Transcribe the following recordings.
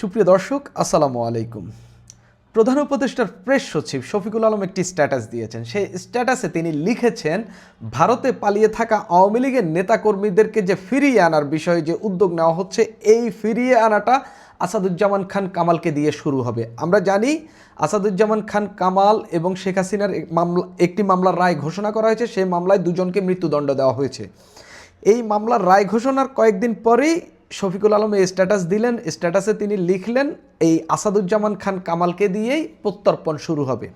সুপ্রিয় দর্শক, আসসালামু আলাইকুম। প্রধান উপদেষ্টার প্রেস সচিব শফিকুল আলম একটি স্ট্যাটাস দিয়েছেন। সেই স্ট্যাটাসে তিনি লিখেছেন, ভারতে পালিয়ে থাকা আওয়ামী লীগের নেতাকর্মীদেরকে যে ফিরিয়ে আনার বিষয়ে যে উদ্যোগ নেওয়া হচ্ছে, এই ফিরিয়ে আনাটা আসাদুজ্জামান খান কামালকে দিয়ে শুরু হবে। আমরা জানি আসাদুজ্জামান খান কামাল এবং শেখ হাসিনার একটি মামলার রায় ঘোষণা করা হয়েছে। সেই মামলায় দুজনকে মৃত্যুদণ্ড দেওয়া হয়েছে। এই মামলার রায় ঘোষণার কয়েকদিন পরেই শফিকুল আলম এই স্ট্যাটাস দিলেন। স্ট্যাটাসে তিনি লিখলেন, এই আসাদুজ্জামান খান কামালকে দিয়েই প্রত্যর্পণ শুরু হবে।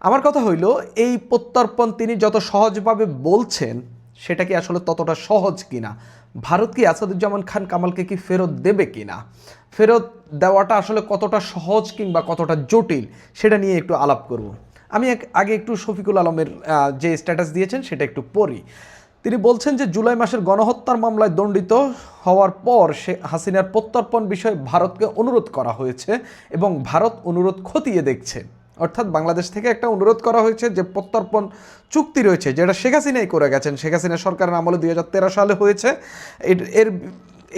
আমার কথা হইল, এই প্রত্যর্পণ তিনি যত সহজভাবে বলছেন, সেটা কি আসলে ততটা সহজ কিনা? ভারত কি আসাদুজ্জামান খান কামালকে কি ফেরত দেবে কিনা? ফেরত দেওয়াটা আসলে কতটা সহজ কিংবা কতটা জটিল, সেটা নিয়ে একটু আলাপ করব। আমি আগে একটু শফিকুল আলমের যে স্ট্যাটাস দিয়েছেন সেটা একটু পড়ি। তিনি বলছেন যে, জুলাই মাসের গণহত্যার মামলায় দণ্ডিত হওয়ার পর শেখ হাসিনার প্রত্যর্পণ বিষয়ে ভারতকে অনুরোধ করা হয়েছে এবং ভারত অনুরোধ খতিয়ে দেখছে। অর্থাৎ বাংলাদেশ থেকে একটা অনুরোধ করা হয়েছে যে প্রত্যর্পণ চুক্তি রয়েছে, যেটা শেখ হাসিনাই করে গেছেন, শেখ হাসিনা সরকারের আমলে 2013 সালে হয়েছে।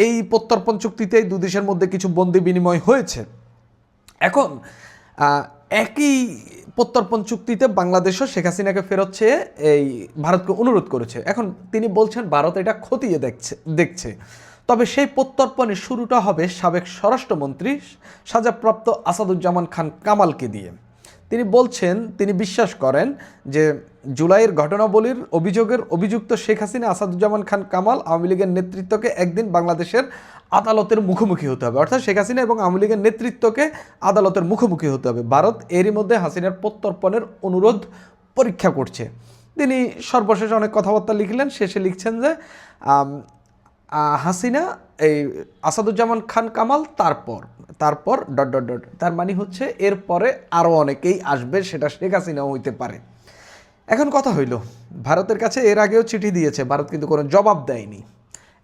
এই প্রত্যর্পণ চুক্তিতেই দু দেশের মধ্যে কিছু বন্দি বিনিময় হয়েছে। এখন একই প্রত্যর্পণ চুক্তিতে বাংলাদেশও শেখ হাসিনাকে ফেরত চেয়ে এই ভারতকে অনুরোধ করেছে। এখন তিনি বলছেন ভারত এটা খতিয়ে দেখছে। তবে সেই প্রত্যর্পণের শুরুটা হবে সাবেক স্বরাষ্ট্রমন্ত্রী সাজাপ্রাপ্ত আসাদুজ্জামান খান কামালকে দিয়ে। তিনি বলছেন, তিনি বিশ্বাস করেন যে জুলাইয়ের ঘটনাবলীর অভিযোগের অভিযুক্ত শেখ হাসিনা আসাদুজ্জামান খান কামাল আওয়ামী লীগের নেতৃত্বকে একদিন বাংলাদেশের আদালতের মুখোমুখি হতে হবে। অর্থাৎ শেখ হাসিনা এবং আওয়ামী লীগের নেতৃত্বকে আদালতের মুখোমুখি হতে হবে। ভারত এরই মধ্যে হাসিনার প্রত্যর্পণের অনুরোধ পরীক্ষা করছে। তিনি সর্বশেষ অনেক কথাবার্তা লিখলেন। শেষে লিখছেন যে হাসিনা, এই আসাদুজ্জামান খান কামাল, তারপর ডট ডট ডট, তার মানে হচ্ছে এরপরে আরও অনেকেই আসবে, সেটা শেখ হাসিনাও হইতে পারে। এখন কথা হইল, ভারতের কাছে এর আগেও চিঠি দিয়েছে, ভারত কিন্তু কোনো জবাব দেয়নি।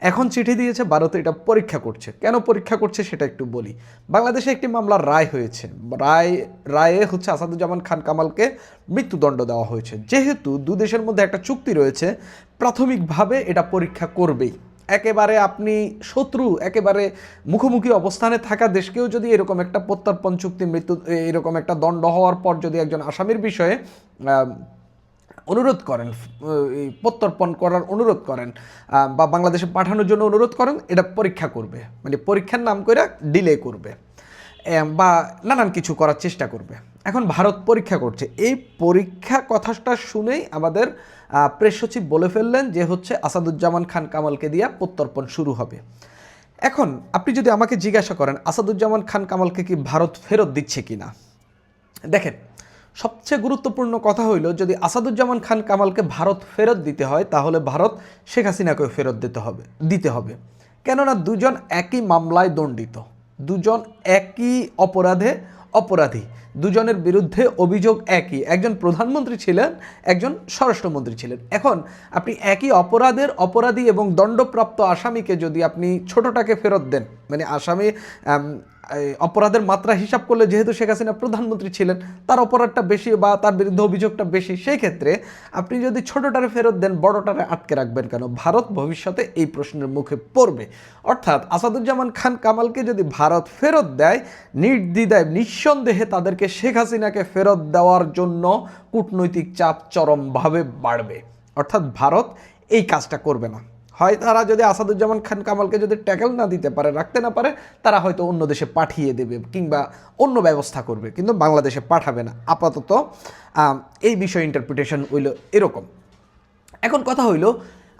এখন চিঠি দিয়েছে, ভারত এটা পরীক্ষা করছে। কেন পরীক্ষা করছে সেটা একটু বলি। বাংলাদেশে একটি মামলার রায় হয়েছে। রায়ে হচ্ছে আসাদুজ্জামান খান কামালকে মৃত্যুদণ্ড দেওয়া হয়েছে। যেহেতু দু দেশের মধ্যে একটা চুক্তি রয়েছে, প্রাথমিকভাবে এটা পরীক্ষা করবেই। একেবারে আপনি শত্রু, একেবারে মুখোমুখি অবস্থানে থাকা দেশকেও যদি এরকম একটা প্রত্যর্পণ চুক্তি, এরকম একটা দণ্ড হওয়ার পর যদি একজন আসামির বিষয়ে অনুরোধ করেন, প্রত্যর্পণ করার অনুরোধ করেন বা বাংলাদেশে পাঠানোর জন্য অনুরোধ করেন, এটা পরীক্ষা করবে, মানে পরীক্ষার নাম করে ডিলে করবে বা নানান কিছু করার চেষ্টা করবে। এখন ভারত পরীক্ষা করছে। এই পরীক্ষা কথাটা শুনেই আমাদের প্রেস সচিব বলে ফেললেন যে হচ্ছে আসাদুজ্জামান খান কামালকে দিয়ে প্রত্যর্পণ শুরু হবে। এখন আপনি যদি আমাকে জিজ্ঞাসা করেন আসাদুজ্জামান খান কামালকে কি ভারত ফেরত দিচ্ছে কি না, দেখেন, সবচেয়ে গুরুত্বপূর্ণ কথা হইল, যদি আসাদুজ্জামান খান কামালকে ভারত ফেরত দিতে হয়, তাহলে ভারত শেখ হাসিনাকেও ফেরত দিতে হবে। কেননা দুজন একই মামলায় দণ্ডিত, দুজন একই অপরাধী, দুজনের বিরুদ্ধে অভিযোগ একই। একজন প্রধানমন্ত্রী ছিলেন, একজন স্বরাষ্ট্রমন্ত্রী ছিলেন। এখন আপনি একই অপরাধী এবং দণ্ডপ্রাপ্ত আসামিকে যদি আপনি ছোটটাকে ফেরত দেন, মানে আসামি অপরাধের মাত্রা হিসাব করলে যেহেতু শেখ হাসিনা প্রধানমন্ত্রী ছিলেন, তার অপরাধটা বেশি বা তার বিরুদ্ধে অভিযোগটা বেশি, সেই ক্ষেত্রে আপনি যদি ছোটটারে ফেরত দেন, বড়টারে আটকে রাখবেন কেন? ভারত ভবিষ্যতে এই প্রশ্নের মুখে পড়বে। অর্থাৎ আসাদুজ্জামান খান কামালকে যদি ভারত ফেরত দেয়, নির্দ্বিধায় নিঃসন্দেহে তাদেরকে শেখ হাসিনাকে ফেরত দেওয়ার জন্য কূটনৈতিক চাপ চরমভাবে বাড়বে। অর্থাৎ ভারত এই কাজটা করবে না। হয় তারা যদি আসাদুজ্জামান খান কামালকে যদি ট্যাকেল না দিতে পারে, রাখতে না পারে, তারা হয়তো অন্য দেশে পাঠিয়ে দেবে কিংবা অন্য ব্যবস্থা করবে, কিন্তু বাংলাদেশে পাঠাবে না। আপাতত এই বিষয়ে ইন্টারপ্রিটেশন হইল এরকম। এখন কথা হইল,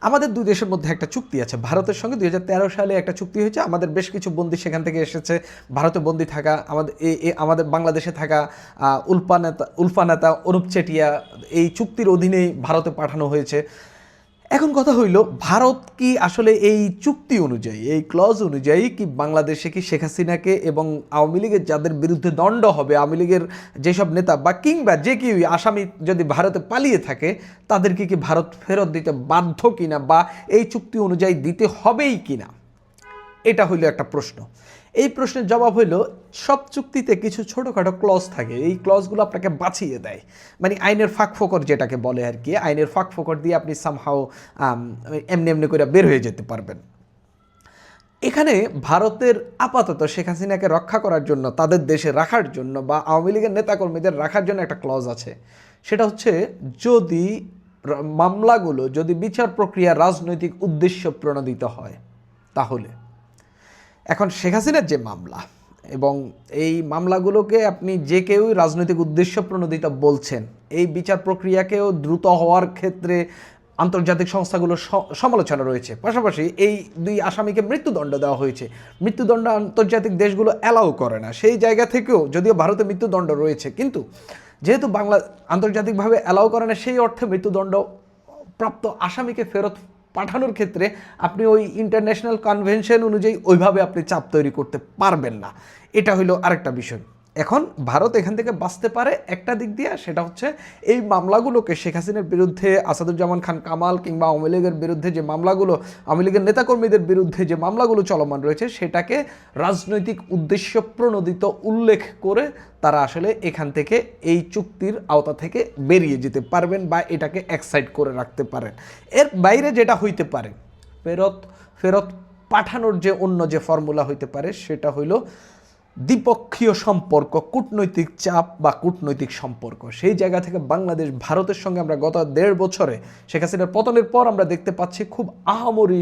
আমাদের দুই দেশের মধ্যে একটা চুক্তি আছে। ভারতের সঙ্গে 2013 সালে একটা চুক্তি হয়েছে। আমাদের বেশ কিছু বন্দী সেখান থেকে এসেছে। ভারতে বন্দী থাকা আমাদের বাংলাদেশে থাকা উলফা নেতা অনুপ চেটিয়া এই চুক্তির অধীনেই ভারতে পাঠানো হয়েছে। এখন কথা হইল, ভারত কি আসলে এই চুক্তি অনুযায়ী, এই ক্লজ অনুযায়ী কি বাংলাদেশে কি শেখ হাসিনাকে এবং আওয়ামী লীগের যাদের বিরুদ্ধে দণ্ড হবে, আওয়ামী লীগের যেসব নেতা বা কিংবা যে কেউ আসামি যদি ভারতে পালিয়ে থাকে, তাদেরকে কি ভারত ফেরত দিতে বাধ্য কিনা বা এই চুক্তি অনুযায়ী দিতে হবেই কিনা, এটা হইল একটা প্রশ্ন। এই প্রশ্নের জবাব হইল, সব চুক্তিতে কিছু ছোটোখাটো ক্লজ থাকে, এই ক্লজগুলো আপনাকে বাঁচিয়ে দেয়, মানে আইনের ফাঁকফোকর যেটাকে বলে আর কি। আইনের ফাঁকফোকর দিয়ে আপনি সামহাও এমনি করে বের হয়ে যেতে পারবেন। এখানে ভারতের আপাতত শেখ হাসিনাকে রক্ষা করার জন্য, তাদের দেশে রাখার জন্য বা আওয়ামী লীগের নেতাকর্মীদের রাখার জন্য একটা ক্লজ আছে। সেটা হচ্ছে যদি মামলাগুলো যদি বিচার প্রক্রিয়া রাজনৈতিক উদ্দেশ্য প্রণোদিত হয় তাহলে। এখন শেখ হাসিনার যে মামলা এবং এই মামলাগুলোকে আপনি যে কেউই রাজনৈতিক উদ্দেশ্য প্রণোদিত বলছেন, এই বিচার প্রক্রিয়াকেও দ্রুত হওয়ার ক্ষেত্রে আন্তর্জাতিক সংস্থাগুলোর সমালোচনা রয়েছে। পাশাপাশি এই দুই আসামিকে মৃত্যুদণ্ড দেওয়া হয়েছে, মৃত্যুদণ্ড আন্তর্জাতিক দেশগুলো অ্যালাউ করে না। সেই জায়গা থেকেও যদিও ভারতে মৃত্যুদণ্ড রয়েছে, কিন্তু যেহেতু বাংলা আন্তর্জাতিকভাবে অ্যালাউ করে না, সেই অর্থে মৃত্যুদণ্ড প্রাপ্ত আসামিকে ফেরত পাঠানোর ক্ষেত্রে আপনি ওই ইন্টারন্যাশনাল কনভেনশন অনুযায়ী ওইভাবে আপনি চাপ তৈরি করতে পারবেন না। এটা হইলো আরেকটা বিষয়। এখন ভারত এখান থেকে বাঁচতে পারে একটা দিক দিয়ে, সেটা হচ্ছে এই মামলাগুলোকে শেখ হাসিনার বিরুদ্ধে, আসাদুজ্জামান খান কামাল কিংবা আওয়ামী লীগের বিরুদ্ধে যে মামলাগুলো, আওয়ামী লীগের নেতাকর্মীদের বিরুদ্ধে যে মামলাগুলো চলমান রয়েছে, সেটাকে রাজনৈতিক উদ্দেশ্য প্রণোদিত উল্লেখ করে তারা আসলে এখান থেকে এই চুক্তির আওতা থেকে বেরিয়ে যেতে পারবেন বা এটাকে এক্সাইট করে রাখতে পারেন। এর বাইরে যেটা হইতে পারে, ফেরত পাঠানোর যে অন্য যে ফর্মুলা হইতে পারে, সেটা হইল দ্বিপক্ষীয় সম্পর্ক, কূটনৈতিক চাপ বা কূটনৈতিক সম্পর্ক। সেই জায়গা থেকে বাংলাদেশ ভারতের সঙ্গে আমরা গত 1.5 বছরে শেখ হাসিনার পতনের পর আমরা দেখতে পাচ্ছি খুব আহামরি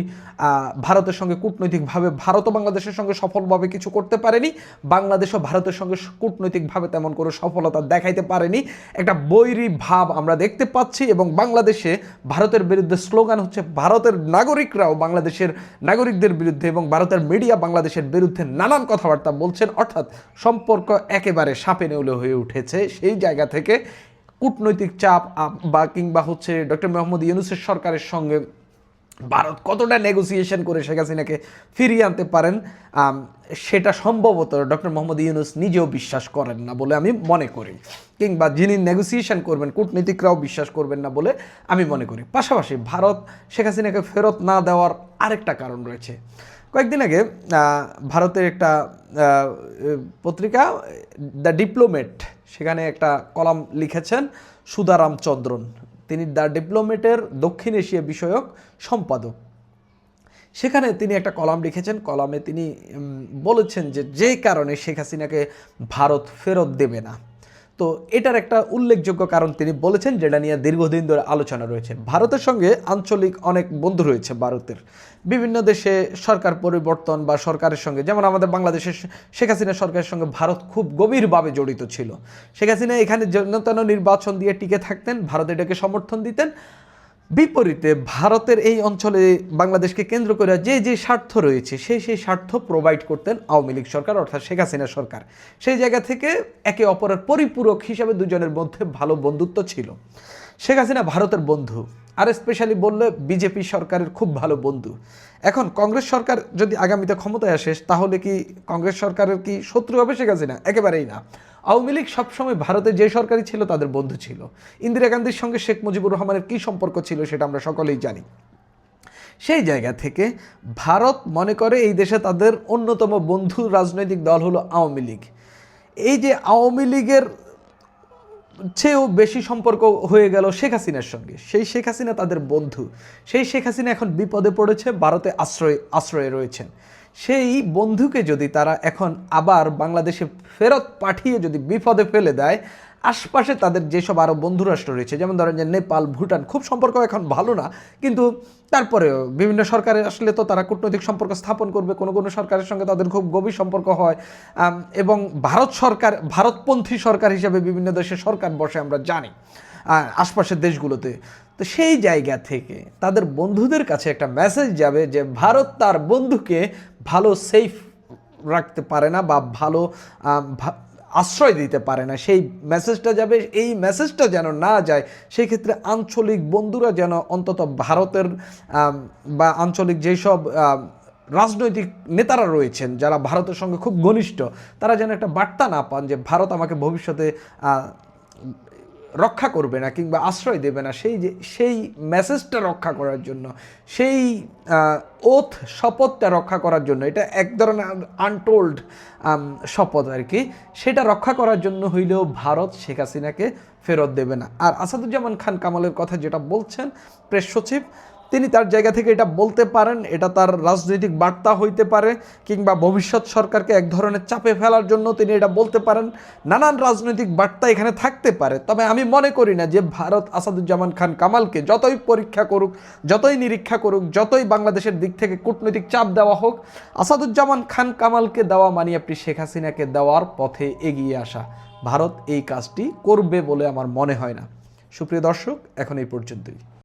ভারতের সঙ্গে কূটনৈতিকভাবে, ভারতও বাংলাদেশের সঙ্গে সফলভাবে কিছু করতে পারেনি, বাংলাদেশও ভারতের সঙ্গে কূটনৈতিকভাবে তেমন কোনো সফলতা দেখাইতে পারেনি। একটা বৈরী ভাব আমরা দেখতে পাচ্ছি এবং বাংলাদেশে ভারতের বিরুদ্ধে স্লোগান হচ্ছে, ভারতের নাগরিকরাও বাংলাদেশের নাগরিকদের বিরুদ্ধে এবং ভারতের মিডিয়া বাংলাদেশের বিরুদ্ধে নানান কথাবার্তা বলছেন। অর্থাৎ সম্পর্ক একেবারে সাপে নেউলে হয়ে উঠেছে। সেই জায়গা থেকে কূটনৈতিক চাপ বা কিংবা হচ্ছে ডক্টর মোহাম্মদ ইউনূসের সরকারের সঙ্গে ভারত কতটা নেগোসিয়েশন করে শেখ হাসিনাকে ফিরিয়ে আনতে পারেন, সেটা সম্ভবত ডক্টর মোহাম্মদ ইউনূস নিজেও বিশ্বাস করেন না বলে আমি মনে করি, কিংবা যিনি নেগোসিয়েশন করবেন কূটনীতিকরাও বিশ্বাস করবেন না বলে আমি মনে করি। পাশাপাশি ভারত শেখ হাসিনাকে ফেরত না দেওয়ার আরেকটা কারণ রয়েছে। কয়েকদিন আগে ভারতের একটা পত্রিকা দ্য ডিপ্লোমেট, সেখানে একটা কলাম লিখেছেন সুধারাম চন্দ্রন। তিনি দ্য ডিপ্লোমেটের দক্ষিণ এশিয়া বিষয়ক সম্পাদক। সেখানে তিনি একটা কলাম লিখেছেন। কলামে তিনি বলেছেন যে কারণে শেখ হাসিনাকে ভারত ফেরত দেবে না। তো এটার একটা উল্লেখযোগ্য কারণ তিনি বলেছেন, যেটা নিয়ে দীর্ঘদিন ধরে আলোচনা রয়েছে। ভারতের সঙ্গে আঞ্চলিক অনেক বন্ধু রয়েছে ভারতের, বিভিন্ন দেশে সরকার পরিবর্তন বা সরকারের সঙ্গে, যেমন আমাদের বাংলাদেশের শেখ হাসিনা সরকারের সঙ্গে ভারত খুব গভীরভাবে জড়িত ছিল। শেখ হাসিনা এখানে যেন নির্বাচন দিয়ে টিকে থাকতেন, ভারত এটাকে সমর্থন দিতেন। বিপরীতে ভারতের এই অঞ্চলে বাংলাদেশকে কেন্দ্র করে যে স্বার্থ রয়েছে, সেই স্বার্থ প্রোভাইড করতেন আওয়ামী লীগ সরকার, অর্থাৎ শেখ হাসিনা সরকার। সেই জায়গা থেকে একে অপরের পরিপূরক হিসাবে দুজনের মধ্যে ভালো বন্ধুত্ব ছিল। শেখ হাসিনা ভারতের বন্ধু, আর স্পেশালি বললে বিজেপি সরকারের খুব ভালো বন্ধু। এখন কংগ্রেস সরকার যদি আগামীতে ক্ষমতায় আসে, তাহলে কি কংগ্রেস সরকারের কি শত্রু হবে শেখ হাসিনা? একেবারেই না। আওয়ামী লীগ সবসময় ভারতে যে সরকারই ছিল তাদের বন্ধু ছিল। ইন্দিরা গান্ধীর সঙ্গে শেখ মুজিবুর রহমানের কী সম্পর্ক ছিল সেটা আমরা সকলেই জানি। সেই জায়গা থেকে ভারত মনে করে এই দেশে তাদের অন্যতম বন্ধু রাজনৈতিক দল হলো আওয়ামী লীগ। এই যে আওয়ামী লীগের চেয়েও বেশি সম্পর্ক হয়ে গেল শেখ হাসিনার সঙ্গে। সেই শেখ হাসিনা তাদের বন্ধু। সেই শেখ হাসিনা এখন বিপদে পড়েছে, ভারতে আশ্রয়ে রয়েছেন। সেই বন্ধুকে যদি তারা এখন আবার বাংলাদেশে ফেরত পাঠিয়ে যদি বিপদে ফেলে দেয়, আশপাশে তাদের যেসব আরও বন্ধুরাষ্ট্র রয়েছে, যেমন ধরেন যে নেপাল, ভুটান, খুব সম্পর্ক এখন ভালো না, কিন্তু তারপরেও বিভিন্ন সরকারে আসলে তো তারা কূটনৈতিক সম্পর্ক স্থাপন করবে। কোনো কোনো সরকারের সঙ্গে তাদের খুব গভীর সম্পর্ক হয় এবং ভারতপন্থী সরকার হিসাবে বিভিন্ন দেশের সরকার বসে আমরা জানি আশপাশের দেশগুলোতে। তো সেই জায়গা থেকে তাদের বন্ধুদের কাছে একটা মেসেজ যাবে যে ভারত তার বন্ধুকে ভালো সেফ রাখতে পারে না বা ভালো আশ্রয় দিতে পারে না। সেই মেসেজটা যাবে, এই মেসেজটা যেন না যায়, সেই ক্ষেত্রে আঞ্চলিক বন্ধুরা যেন অন্তত ভারতের বা আঞ্চলিক যেসব রাজনৈতিক নেতারা রয়েছেন যারা ভারতের সঙ্গে খুব ঘনিষ্ঠ, তারা যেন একটা বার্তা না পান যে ভারত আমাকে ভবিষ্যতে রক্ষা করবে না কিংবা আশ্রয় দেবে না। সেই মেসেজটা রক্ষা করার জন্য, সেই শপথটা রক্ষা করার জন্য, এটা এক ধরনের আনটোল্ড শপথ আর কি, সেটা রক্ষা করার জন্য হইলেও ভারত শেখ হাসিনাকে ফেরত দেবে না। আর আসাদুজ্জামান খান কামালের কথা যেটা বলছেন প্রেস সচিব, তিনি তার জায়গা থেকে এটা বলতে পারেন, এটা তার রাজনৈতিক বার্তা হইতে পারে, কিংবা ভবিষ্যৎ সরকারকে এক ধরনের চাপে ফেলার জন্য তিনি এটা বলতে পারেন। নানান রাজনৈতিক বার্তা এখানে থাকতে পারে। তবে আমি মনে করি না যে ভারত আসাদুজ্জামান খান কামালকে যতই পরীক্ষা করুক, যতই নিরীক্ষা করুক, যতই বাংলাদেশের দিক থেকে কূটনৈতিক চাপ দেওয়া হোক, আসাদুজ্জামান খান কামালকে দেওয়া মানে আপনি শেখ হাসিনাকে দেওয়ার পথে এগিয়ে আসা। ভারত এই কাজটি করবে বলে আমার মনে হয় না। সুপ্রিয় দর্শক, এখন এই পর্যন্তই।